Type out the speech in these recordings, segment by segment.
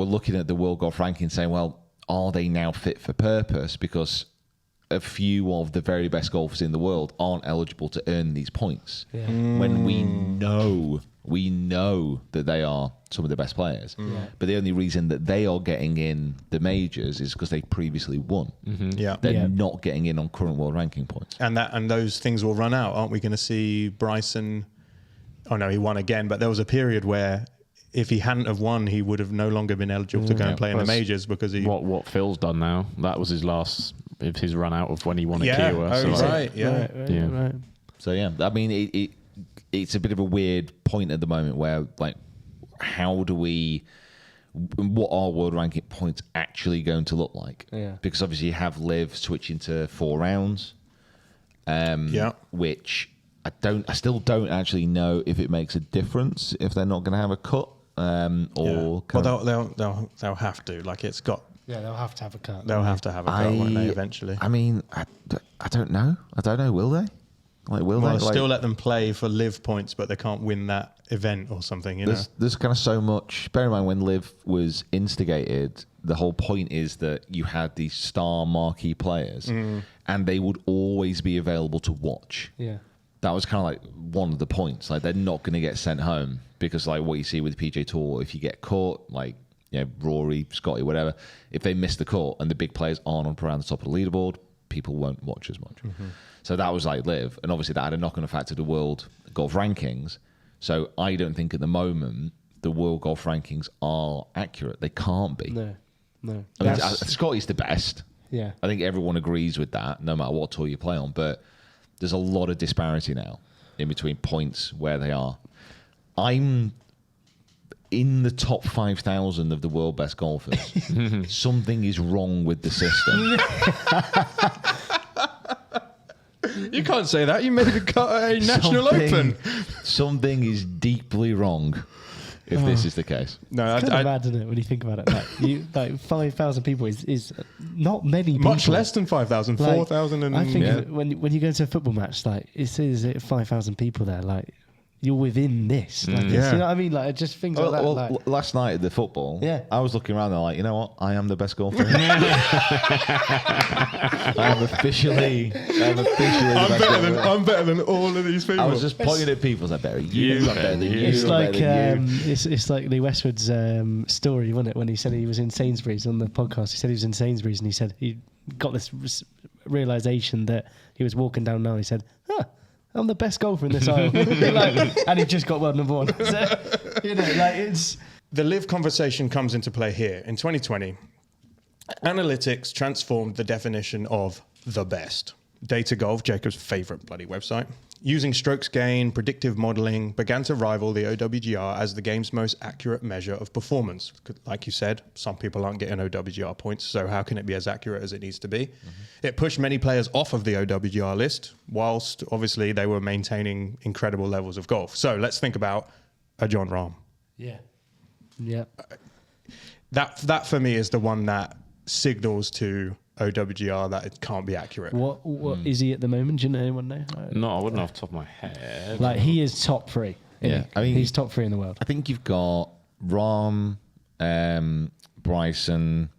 looking at the World Golf Ranking saying, well, are they now fit for purpose? Because a few of the very best golfers in the world aren't eligible to earn these points. Yeah. When we know that they are some of the best players. But the only reason that they are getting in the majors is because they previously won. They're not getting in on current world ranking points. And those things will run out. Aren't we going to see Bryson? Oh no, he won again, but there was a period where if he hadn't have won, he would have no longer been eligible to go and play in the majors because he... What Phil's done now, that was his last... his run out of when he won at Kiowa. Oh, so right. So yeah, I mean, it's a bit of a weird point at the moment where, like, how do we... what are world ranking points actually going to look like? Because obviously you have LIV switching to 4 rounds, which I still don't actually know if it makes a difference if they're not going to have a cut or. Well, they'll have to. Like it's got. Yeah, they'll have to have a cut. They'll have to have a cut, won't they? Eventually. I mean, I don't know. Will they? Like, will they still let them play for LIV points, but they can't win that event or something? There's kind of so much. Bear in mind, when LIV was instigated, the whole point is that you had these star marquee players, and they would always be available to watch. Yeah, that was kind of like one of the points. Like, they're not going to get sent home because, like, what you see with the PGA Tour, if you get caught, like, you know, Rory, Scotty, whatever, if they miss the cut and the big players aren't up around the top of the leaderboard, people won't watch as much. So that was like LIV, and obviously that had a knock-on effect to the world golf rankings. So I don't think at the moment the world golf rankings are accurate. They can't be. No. I mean, Scotty's the best. Yeah. I think everyone agrees with that, no matter what tour you play on. But there's a lot of disparity now in between points where they are. I'm in the top 5,000 of the world best golfers. Something is wrong with the system. You can't say that. You made a cut at a national open. Something is deeply wrong if this is the case. No, it's kind of mad, isn't it, when you think about it? Like 5,000 people is not many people. Much less than 5,000, 4,000. And I think when you go to a football match, like, it says 5,000 people there, like, you're within this. Like, you know what I mean? Like, just things like that. Like, last night at the football, I was looking around and like, you know what? I am the best golfer. I'm officially I'm better than all of these people. I was just pointing at people. I was like, better you, I'm better than you. It's like it's like Lee Westwood's story, wasn't it? When he said he was in Sainsbury's on the podcast. He said he was in Sainsbury's and he said he got this realization that he was walking down now. He said, I'm the best golfer in this aisle. And he just got world number 1. So, you know, like, it's... The LIV conversation comes into play here. In 2020, analytics transformed the definition of the best. Data Golf, Jacob's favourite bloody website, using strokes gain, predictive modelling, began to rival the OWGR as the game's most accurate measure of performance. Like you said, some people aren't getting OWGR points, so how can it be as accurate as it needs to be? It pushed many players off of the OWGR list, whilst obviously they were maintaining incredible levels of golf. So let's think about a Jon Rahm. Yeah. That for me is the one that signals to OWGR that it can't be accurate. What is he at the moment? Do you know anyone know? No, I wouldn't off the top of my head. Like, he is top 3. Yeah, I mean, he's top 3 in the world. I think you've got Rahm, Bryson,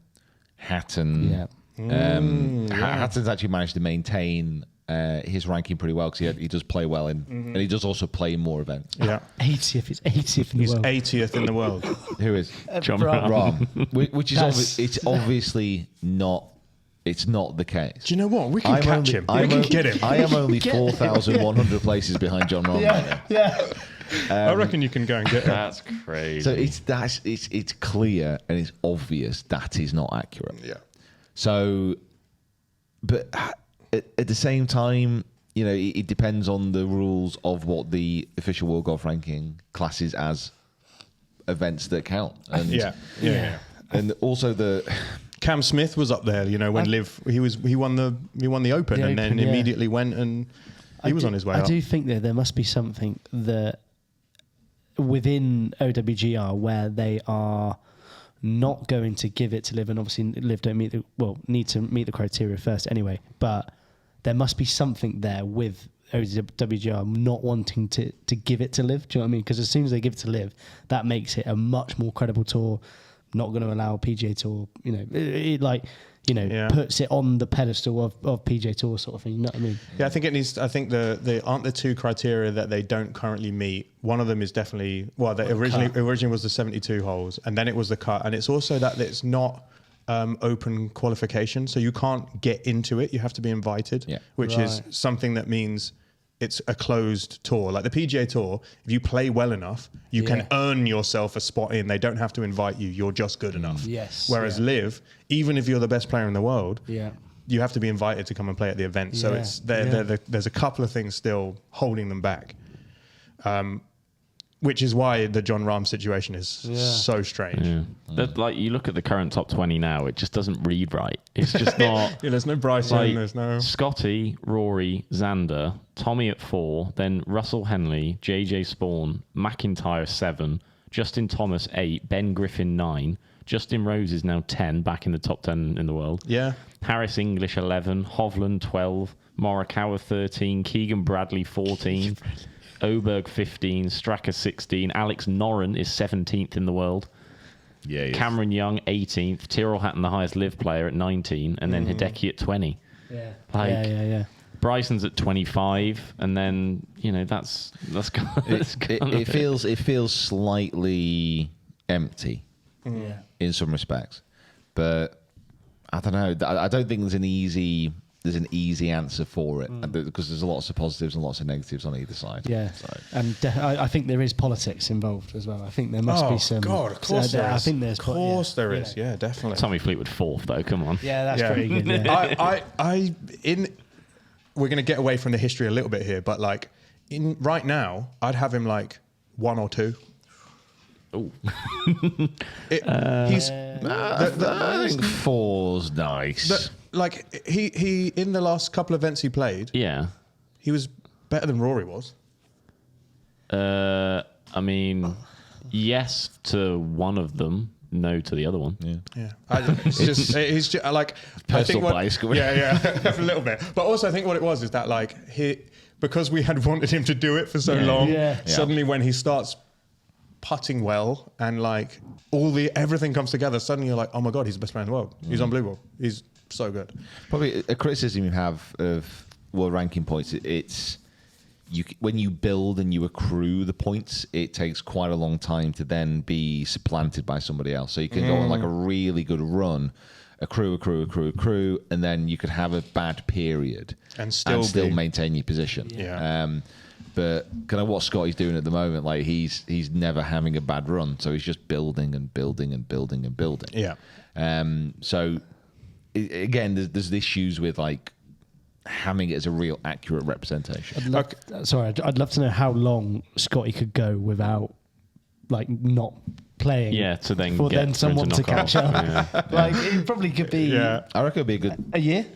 Hatton. Hatton's actually managed to maintain his ranking pretty well because he does play well and he does also play in more events. 80th. He's 80th in the world. He's 80th in the world. Who is? Jon Rahm. Which is it's obviously not. It's not the case. Do you know what? We can catch him. We can get him. I am only 4,100 places behind Jon Rahm. I reckon you can go and get him. That's crazy. So it's clear and it's obvious that is not accurate. Yeah. So, but at the same time, you know, it depends on the rules of what the official World Golf Ranking classes as events that count. And and also the Cam Smith was up there, you know, when LIV he won the Open and then immediately went and he was on his way up. I do think that there must be something that within OWGR where they are not going to give it to LIV, and obviously LIV don't need to meet the criteria first anyway, but there must be something there with OWGR not wanting to give it to LIV. Do you know what I mean? Because as soon as they give it to LIV, that makes it a much more credible tour, not going to allow PGA Tour, Yeah. puts it on the pedestal of PGA Tour sort of thing. You know what I mean? Yeah, I think it needs. I think the aren't the two criteria that they don't currently meet. One of them is definitely originally was the 72 holes, and then it was the cut, and it's also that it's not open qualification, so you can't get into it. You have to be invited, which is something that means it's a closed tour. Like the PGA Tour, if you play well enough, you can earn yourself a spot in. They don't have to invite you. You're just good enough. Yes. Whereas LIV, even if you're the best player in the world, Yeah. you have to be invited to come and play at the event. So there's a couple of things still holding them back, which is why the John Rahm situation is so strange. Yeah. Like you look at the current top 20 now, it just doesn't read right. It's just not. There's no Bryson. There's no Scotty, Rory, Xander, Tommy at 4, then Russell Henley, JJ Spawn, McIntyre 7, Justin Thomas 8, Ben Griffin 9, Justin Rose is now 10, back in the top 10 in the world. Yeah. Harris English 11, Hovland 12, Morikawa 13, Keegan Bradley 14. Oberg 15, Straka 16, Alex Noren is 17th in the world. Yeah, Cameron Young 18th, Tyrrell Hatton the highest live player at 19, and then Hideki at 20. Yeah. Yeah. Bryson's at 25, and then that's it feels slightly empty in some respects, but I don't know. I don't think there's an easy answer for it because there's lots of positives and lots of negatives on either side. Yeah, so. And I think there is politics involved as well. I think there must be some. God, of course there is. I think there's. Of course there is. Yeah, definitely. Tommy Fleetwood 4th though. Come on. Yeah, that's pretty good. Yeah. We're going to get away from the history a little bit here, but like right now, I'd have him like 1 or 2. Oh, I think 4's nice. He in the last couple of events he played, he was better than Rory was. I mean, yes to one of them, no to the other one. Yeah. It's just like personal bias. Yeah, a little bit. But also, I think what it was is that like because we had wanted him to do it for so long. Suddenly, when he starts putting well and like everything comes together, suddenly you're like, oh my god, he's the best player in the world. He's unbelievable. He's so good. Probably a criticism you have of world ranking points, it's when you build and you accrue the points, it takes quite a long time to then be supplanted by somebody else. So you can go on like a really good run, accrue, and then you could have a bad period and still maintain your position. But kind of what Scotty's doing at the moment, like he's never having a bad run, so he's just building and building and building and building. So again, there's issues with like having it as a real accurate representation. I'd love to know how long Scotty could go without like not playing. Yeah, to then for then someone to catch up. Like it probably could be. I reckon it'd be a year.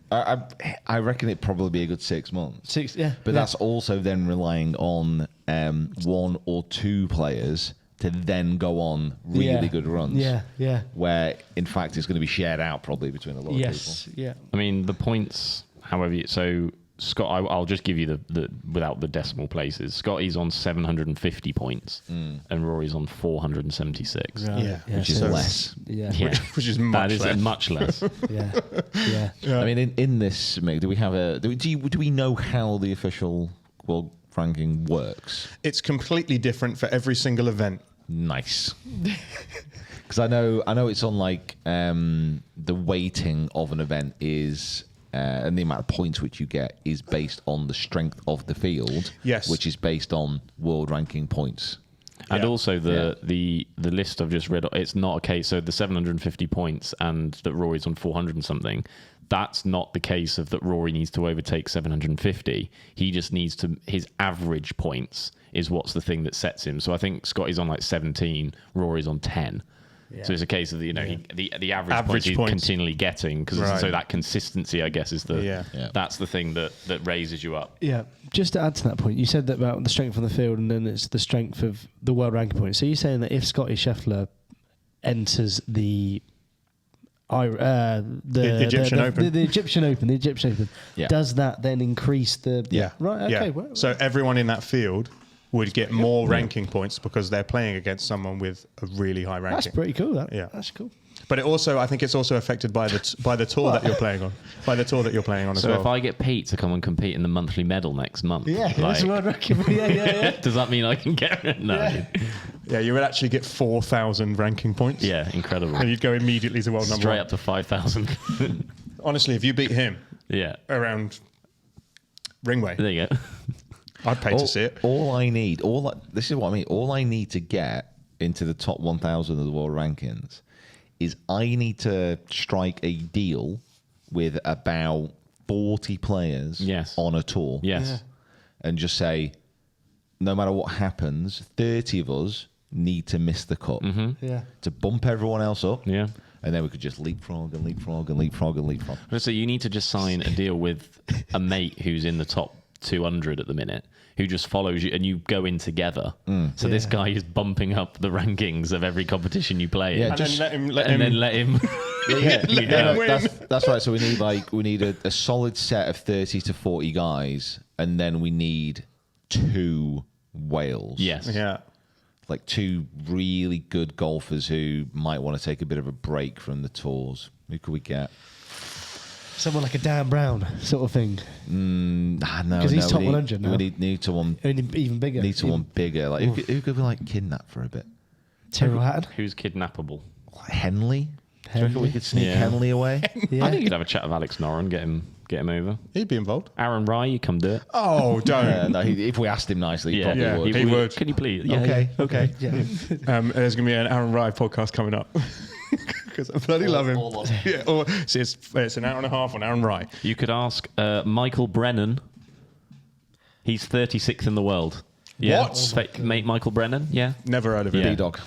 I reckon it'd probably be a good 6 months. But that's also then relying on 1 or 2 players to then go on really good runs. Where in fact it's going to be shared out probably between a lot of people. I mean the points, however, so Scott, I'll just give you the without the decimal places. Scotty's on 750 points and Rory's on 476. Which is less. Which is much less. That is much less. I mean, in this, Mick, do we have do we know how the official world ranking works? It's completely different for every single event. Nice. Because I know it's on like the weighting of an event is. And the amount of points which you get is based on the strength of the field, which is based on world ranking points. And also the list I've just read, it's not a case. So the 750 points and that Rory's on 400 and something, that's not the case of that Rory needs to overtake 750. He just needs to, his average points is what's the thing that sets him. So I think Scotty's on like 17, Rory's on 10. So it's a case of the average points he's continually getting so that consistency, I guess, is that's the thing that raises you up. Yeah. Just to add to that point, you said that about the strength of the field, and then it's the strength of the world ranking point. So you're saying that if Scotty Scheffler enters the Egyptian Open, does that then increase the right? Okay. So everyone in that field would get more ranking points because they're playing against someone with a really high ranking. That's pretty cool. Yeah. That's cool. But I think it's also affected by the tour that you're playing on. By the tour that you're playing on as So well. if I get Pete to come and compete in the monthly medal next month, Yeah, like, that's world record. Yeah. does that mean I can get it? No. Yeah, you would actually get 4,000 ranking points. Yeah, incredible. And you'd go immediately to world number Straight one. up to 5,000. Honestly, if you beat him Yeah. around Ringway, There you go. I'd pay to see it. This is what I mean. All I need to get into the top 1,000 of the world rankings is I need to strike a deal with about 40 players Yes. on a tour. Yes. And just say, no matter what happens, 30 of us need to miss the cut Yeah. to bump everyone else up. Yeah. And then we could just leapfrog and leapfrog and leapfrog and leapfrog. So you need to just sign a deal with a mate who's in the top 200 at the minute, who just follows you, and you go in together. So this guy is bumping up the rankings of every competition you play in. Yeah, And just- then then let him. That's right. So we need a solid set of 30 to 40 guys, and then we need 2 whales. Yes. Yeah. Like 2 really good golfers who might want to take a bit of a break from the tours. Who could we get? Someone like a Dan Brown sort of thing. No, 'Cause he's top we 100 now. We need someone. Even bigger. Need someone bigger. Like who could we like kidnap for a bit? Tyrrell Hatton. Who's kidnappable? Like Henley. Do you reckon we could sneak Yeah. Henley away? Yeah. I think you'd have a chat with Alex Noren, get him over. He'd be involved. Aaron Rye, you come do it. Oh, don't. No, if we asked him nicely, he Yeah. probably Yeah. would. He would. Can you please? Okay. Yeah. There's going to be an Aaron Rye podcast coming up. Because I bloody love him. all on. Yeah, see, it's an hour and a half on Aaron Rye. You could ask Michael Brennan. He's 36th in the world. Yeah. What? Mate Michael Brennan, yeah. Never heard of him. Yeah. B-Dog.